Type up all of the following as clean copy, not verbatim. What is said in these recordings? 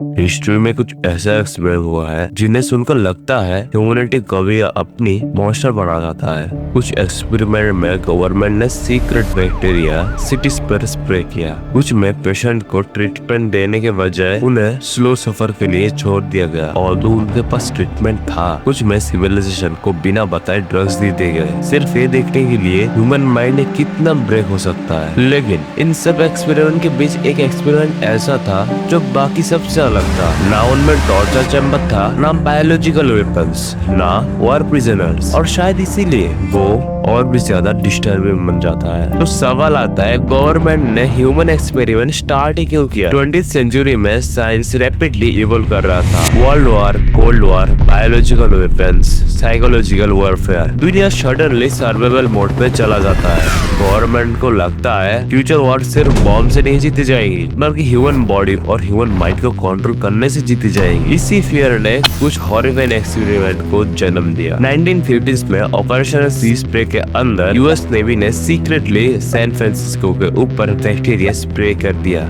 History में कुछ ऐसा एक्सपीरियंस हुआ है जिन्हें सुनकर लगता है ह्यूमैनिटी कभी अपनी मॉन्स्टर बना जाता है। कुछ एक्सपेरिमेंट में गवर्नमेंट ने सीक्रेट बैक्टीरिया सिटीज पर स्प्रे किया। कुछ में पेशेंट को ट्रीटमेंट देने के बजाय उन्हें स्लो सफर के लिए छोड़ दिया गया और उनके पास ट्रीटमेंट था। कुछ में सिविलाइजेशन को बिना बताए ड्रग्स दे दिए गए, सिर्फ ये देखने के लिए ह्यूमन माइंड कितना ब्रेक हो सकता है। लेकिन इन सब एक्सपेरिमेंट के बीच एक एक्सपेरिमेंट ऐसा था जो बाकी सबसे अलग था। ना उनमें टॉर्चर चैम्बर था, ना बायोलॉजिकल वेपन्स, ना वॉर प्रिजनर्स, और शायद इसीलिए वो और भी ज्यादा डिस्टर्बिंग बन जाता है। तो सवाल आता है, गवर्नमेंट ने ह्यूमन एक्सपेरिमेंट स्टार्ट ही क्यों किया? 20th सेंचुरी में साइंस रैपिडली इवॉल्व कर रहा था। World war, cold war, biological weapons, psychological warfare, दुनिया सडनली सर्वाइवल मोड पे चला जाता है। गवर्नमेंट को लगता है फ्यूचर वॉर सिर्फ बॉम्ब से नहीं जीती जाएगी, बल्कि ह्यूमन बॉडी और ह्यूमन माइंड को कंट्रोल करने से जीती जाएगी। इसी फियर ने कुछ हॉरिफाइंग एक्सपेरिमेंट को जन्म दिया। 1950s में ऑपरेशन सी स्प्रे के अंदर यूएस नेवी ने सीक्रेटली सैन फ्रांसिस्को के ऊपर बैक्टीरिया स्प्रे कर दिया।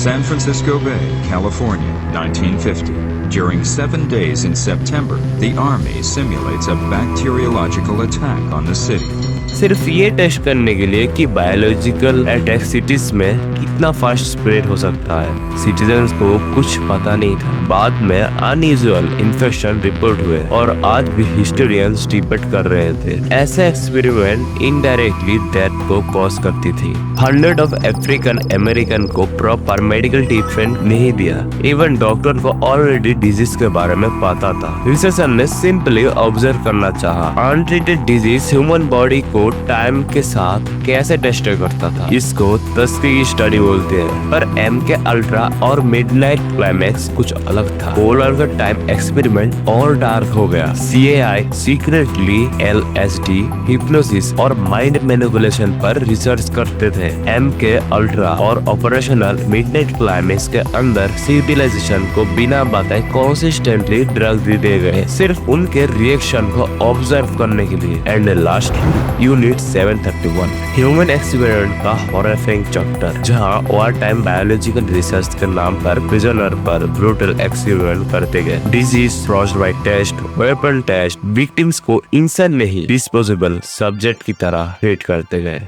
San Francisco Bay, California, 1950. During 7 days in September, the Army simulates a bacteriological attack on the city. सिर्फ ये टेस्ट करने के लिए कि बायोलॉजिकल अटैक सिटीज में कितना फास्ट स्प्रेड हो सकता है। सिटीजन्स को कुछ पता नहीं था। बाद में अनयूजुअल इन्फेक्शन रिपोर्ट हुए और आज भी हिस्टोरियंस डिबेट कर रहे थे। ऐसे एक्सपेरिमेंट इनडायरेक्टली डेथ को कॉज करती थी। 100 ऑफ अफ्रीकन अमेरिकन को प्रॉपर मेडिकल ट्रीटमेंट नहीं दिया। इवन डॉक्टर को ऑलरेडी डिजीज के बारे में पता था। रिसर्चर ने सिंपली ऑब्जर्व करना चाहा। अनट्रीटेड डिजीज ह्यूमन बॉडी को टाइम के साथ कैसे टेस्ट करता था। इसको तस्कीर स्टडी बोलते हैं। पर एम के अल्ट्रा और मिडनाइट क्लाइमैक्स कुछ अलग था। पोलर का टाइम एक्सपेरिमेंट और डार्क हो गया। CAI सीक्रेटली LSD, हिप्नोसिस और माइंड मैनिपुलेशन पर रिसर्च करते थे। एम के अल्ट्रा और ऑपरेशनल मिडनाइट क्लाइमैक्स के अंदर सिविलाइजेशन को बिना बताए कंसिस्टेंटली ड्रग दे दिए गए, सिर्फ उनके रिएक्शन को ऑब्जर्व करने के लिए। And last unit 731 human experiment का हॉरिफाइंग चैप्टर, जहां वॉर टाइम बायोलॉजिकल रिसर्च के नाम पर प्रिजनर पर ब्रूटल एक्सपेरिमेंट करते गए। Disease, frostbite test, weapon test, victims को इंसान नहीं डिस्पोजेबल सब्जेक्ट की तरह ट्रीट करते गए।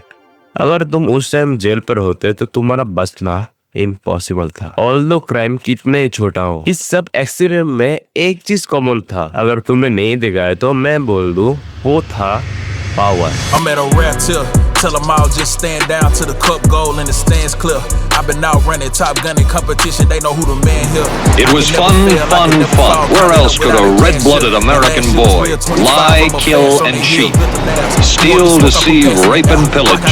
अगर तुम उस टाइम जेल पर होते तो तुम्हारा बचना इम्पॉसिबल था। ऑल्दो क्राइम कितने ही छोटा हो, इस सब एक्सपेरिमेंट में एक चीज कॉमन था। अगर तुमने नहीं देखा है तो मैं बोल दूं, वो था power. I'm at a rare tip. Tell them all just stand down to the cup goal and the stands clear. I've been out running Top Gun in competition. They know who the man here. It was fun. Where else could a red-blooded American boy lie, kill, and cheat, steal, deceive, rape, and pillage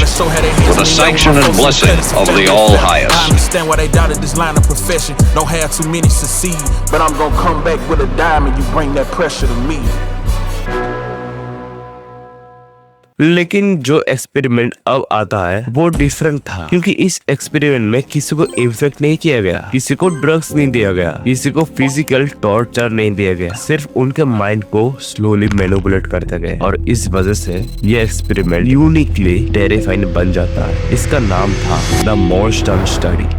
with the sanction and blessing of the All-Highest? I understand why they doubted this line of profession. Don't have too many succeed, but I'm gonna come back with a diamond. You bring that pressure to me. लेकिन जो experiment अब आता है वो different था, क्योंकि इस experiment में किसी को इन्फेक्ट नहीं किया गया, किसी को ड्रग्स नहीं दिया गया, किसी को फिजिकल टॉर्चर नहीं दिया गया, सिर्फ उनके माइंड को स्लोली मैनिपुलेट करते गए। और इस वजह से ये एक्सपेरिमेंट यूनिकली टेरिफाइंग बन जाता है। इसका नाम था the monster study.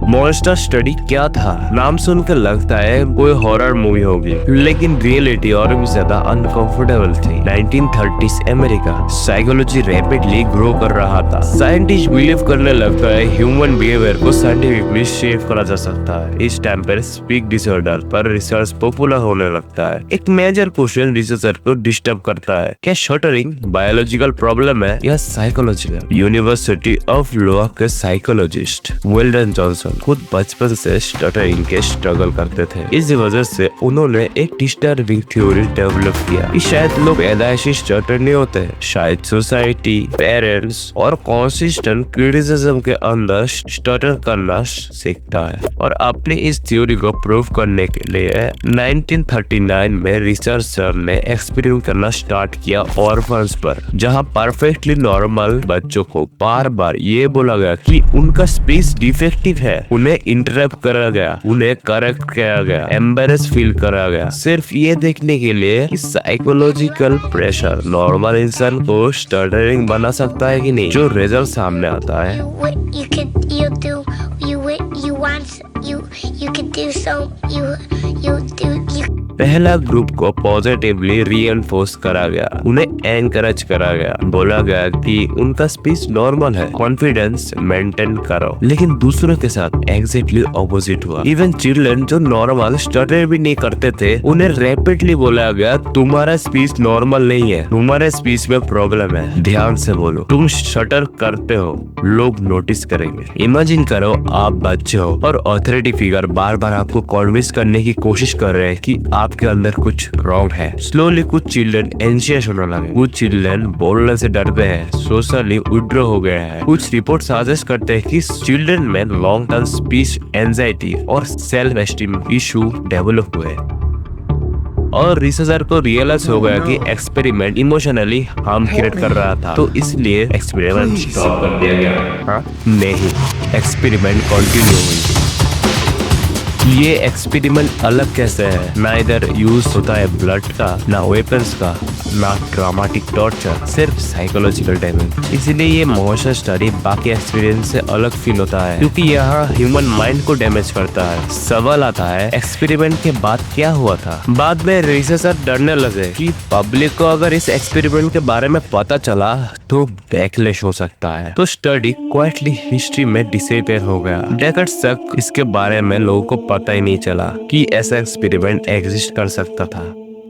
Monster study क्या था? नाम सुनकर लगता है कोई हॉरर मूवी होगी, लेकिन रियलिटी और भी ज्यादा अनकंफर्टेबल थी। 1930s America, psychology rapidly grow कर रहा था। साइंटिस्ट बिलीव करने लगता है ह्यूमन बिहेवियर को साइंटिफिकली शेप करा जा सकता है। इस टाइम पर स्पीक डिसऑर्डर पर रिसर्च पॉपुलर होने लगता है। एक मेजर क्वेश्चन रिसर्चर को डिस्टर्ब करता है, क्या शटरिंग बायोलॉजिकल प्रॉब्लम है या साइकोलॉजिकल? यूनिवर्सिटी ऑफ लॉ के साइकोलॉजिस्ट वेल्डन जॉनसन खुद बचपन से स्टटरिंग के स्ट्रगल करते थे। इस वजह से उन्होंने एक डिस्टर्बिंग थ्योरी डेवलप किया कि शायद लोग पैदाइशी स्टटर नहीं होते, शायद सोसाइटी, पेरेंट्स और कंसिस्टेंट क्रिटिसिज्म के अंदर स्टटर करना सीखता है। और अपनी इस थ्योरी को प्रूव करने के लिए 1939 में रिसर्चर ने एक्सपेरिमेंट करना स्टार्ट किया ऑर्फन्स पर, जहां परफेक्टली नॉर्मल बच्चों को बार बार ये बोला गया कि उनका स्पीच डिफेक्टिव है, उन्हें इंटरप्ट करा गया, उन्हें करेक्ट किया गया, एम्बेरस फील करा गया, सिर्फ ये देखने के लिए कि साइकोलॉजिकल प्रेशर नॉर्मल इंसान को स्टटरिंग बना सकता है कि नहीं। जो रिजल्ट सामने आता है, you do, you wish want you can do so you पहला ग्रुप को पॉजिटिवली रीएनफोर्स करा गया, उन्हें एनकरेज करा गया, बोला गया कि उनका स्पीच नॉर्मल है, कॉन्फिडेंस मेंटेन करो। लेकिन दूसरों के साथ एग्जैक्टली ऑपोजिट हुआ। इवन चिल्ड्रन जो नॉर्मल स्टटर भी नहीं करते थे, उन्हें रैपिडली बोला गया तुम्हारा स्पीच नॉर्मल नहीं है, तुम्हारे स्पीच में प्रॉब्लम है, ध्यान से बोलो, तुम स्टटर करते हो, लोग नोटिस करेंगे। इमेजिन करो आप बच्चे हो और अथॉरिटी फिगर बार बार आपको कन्विंस करने की कोशिश कर रहे हैं कि आपके अंदर कुछ रॉन्ग है। स्लोली कुछ चिल्ड्रन एंशियस होने लगे, कुछ चिल्ड्रन बोलने से डरते हैं, सोशली विड्रॉ हो गए हैं। कुछ रिपोर्ट सजेस्ट करते हैं कि चिल्ड्रन में लॉन्ग टर्म स्पीच एंजाइटी और सेल्फ एस्टीम इशू डेवलप हुए और रिसर्चर को रियलाइज हो गया कि एक्सपेरिमेंट इमोशनली हार्म क्रिएट कर रहा था, तो इसलिए एक्सपेरिमेंट स्टॉप कर दिया गया। नहीं, एक्सपेरिमेंट कंटिन्यू हुई। ये एक्सपेरिमेंट अलग कैसे है? ना इधर यूज होता है ब्लड का, ना वेपन्स का, ना ड्रामेटिक टॉर्चर, सिर्फ साइकोलॉजिकल डैमेज। इसीलिए ये मोशन स्टडी बाकी एक्सपीरियंस से अलग फील होता है, क्योंकि यहाँ ह्यूमन माइंड को डैमेज करता है। सवाल आता है एक्सपेरिमेंट के बाद क्या हुआ था? बाद में रिसर्चर डरने लगे कि पब्लिक को अगर इस एक्सपेरिमेंट के बारे में पता चला तो बैकलैश हो सकता है, तो स्टडी क्वाइटली हिस्ट्री में डिसअपीयर हो गया। डेकेड्स तक इसके बारे में लोगों को पता ही नहीं चला कि ऐसा एक्सपेरिमेंट एग्जिस्ट कर सकता था।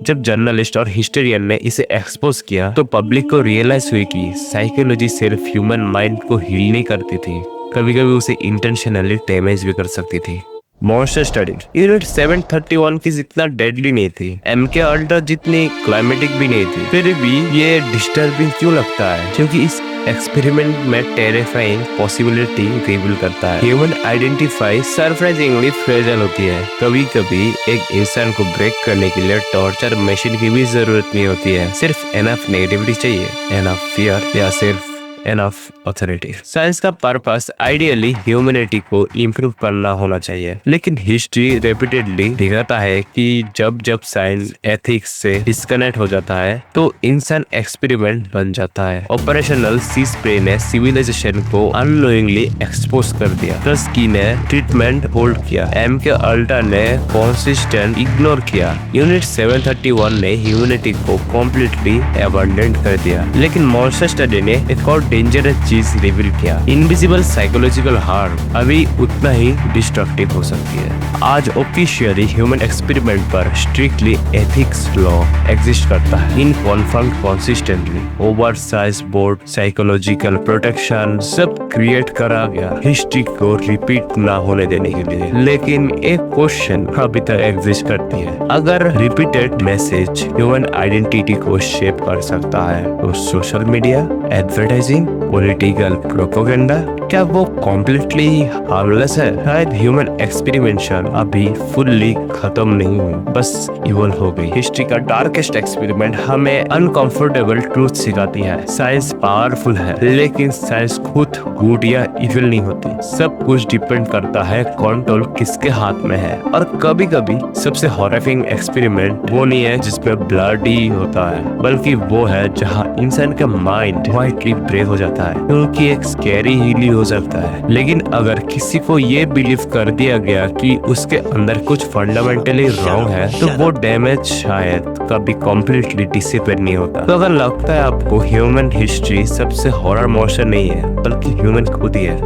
जब जर्नलिस्ट और हिस्टोरियन ने इसे एक्सपोज किया तो पब्लिक को रियलाइज हुई कि साइकोलॉजी सिर्फ ह्यूमन माइंड को हील नहीं करती थी, कभी कभी उसे इंटेंशनली डैमेज भी कर सकती थी। मॉन्स्टर स्टडी यूनिट 731 की जितना डेडली नहीं थी, MK अल्ट्रा जितनी क्लाइमेटिक भी नहीं थी, फिर भी ये डिस्टर्बिंग क्यों लगता है? क्योंकि इस एक्सपेरिमेंट में टेरिफाइंग पॉसिबिलिटी रिवील करता है। ह्यूमन आइडेंटिफाई सरप्राइजिंगली फ्रेजाइल होती है। कभी कभी एक इंसान को ब्रेक करने के लिए टॉर्चर मशीन की भी जरूरत नहीं होती है, सिर्फ एनफ नेगेटिविटी चाहिए, एनफ फियर या सिर्फ एनफ ऑथोरिटी। साइंस का पर्पस आइडियली ह्यूमैनिटी को इम्प्रूव करना होना चाहिए, लेकिन हिस्ट्री रिपीटेडली दिखाता है कि जब जब साइंस एथिक्स से डिस्कनेक्ट हो जाता है तो इंसान एक्सपेरिमेंट बन जाता है। ऑपरेशनल सी स्प्रे ने सिविलाइजेशन को अननोइंगली एक्सपोज कर दिया, टस्की ने ट्रीटमेंट होल्ड किया, MK अल्ट्रा ने कंसिस्टेंट इग्नोर किया, यूनिट 731 ने ह्यूमैनिटी को कम्प्लीटली अबंडन कर दिया। लेकिन मॉन्स्टर स्टडी ने एक और डेंजरस चीज रिवील किया, इनविजिबल साइकोलॉजिकल हार्म अभी उतना ही डिस्ट्रक्टिव हो सकती है। आज ऑफिशियली ह्यूमन एक्सपेरिमेंट पर स्ट्रिक्टली एथिक्स लॉ एग्जिस्ट करता है, in confirmed consistently. Oversight board, psychological protection सब क्रिएट करा गया हिस्ट्री को रिपीट ना होने देने के लिए। लेकिन एक क्वेश्चन अभी तक एग्जिस्ट करती है, अगर रिपीटेड मैसेज ह्यूमन आइडेंटिटी को शेप कर सकता है तो social media, advertising, political propaganda, क्या वो कॉम्प्लीटली हार्मलेस है? शायद ह्यूमन एक्सपेरिमेंशन अभी फुल्ली खत्म नहीं हुई, बस इवॉल्व हो गई। हिस्ट्री का डार्केस्ट एक्सपेरिमेंट हमें अनकंफर्टेबल ट्रूथ सिखाती है। साइंस पावरफुल है, लेकिन साइंस खुद गुड या इविल नहीं होती। सब कुछ डिपेंड करता है कंट्रोल किसके हाथ में है। और कभी कभी सबसे हॉरिफाइंग एक्सपेरिमेंट वो नहीं है जिसमें ब्लड ही होता है, बल्कि वो है जहाँ इंसान का माइंड क्वाइटली ब्रेक हो जाता है, क्योंकि एक स्कैरी हीली हो सकता है। लेकिन अगर किसी को ये बिलीव कर दिया गया कि उसके अंदर कुछ फंडामेंटली रॉन्ग है, तो वो डैमेज शायद कभी कम्प्लीटली डिसिपेट नहीं होता। तो अगर लगता है आपको ह्यूमन हिस्ट्री सबसे हॉरर मोशन नहीं है बल्कि ह्यूमन खुद ही है,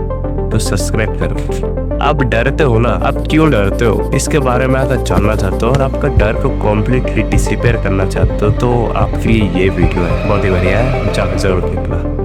तो सब्सक्राइब करो। आप डरते हो ना, आप क्यों डरते हो इसके बारे में अगर जानना चाहते हो और आपका डर को कम्प्लीटली डिसिपेयर करना चाहते हो तो आपकी ये वीडियो है, बहुत ही बढ़िया है, जाकर जरूर देखना।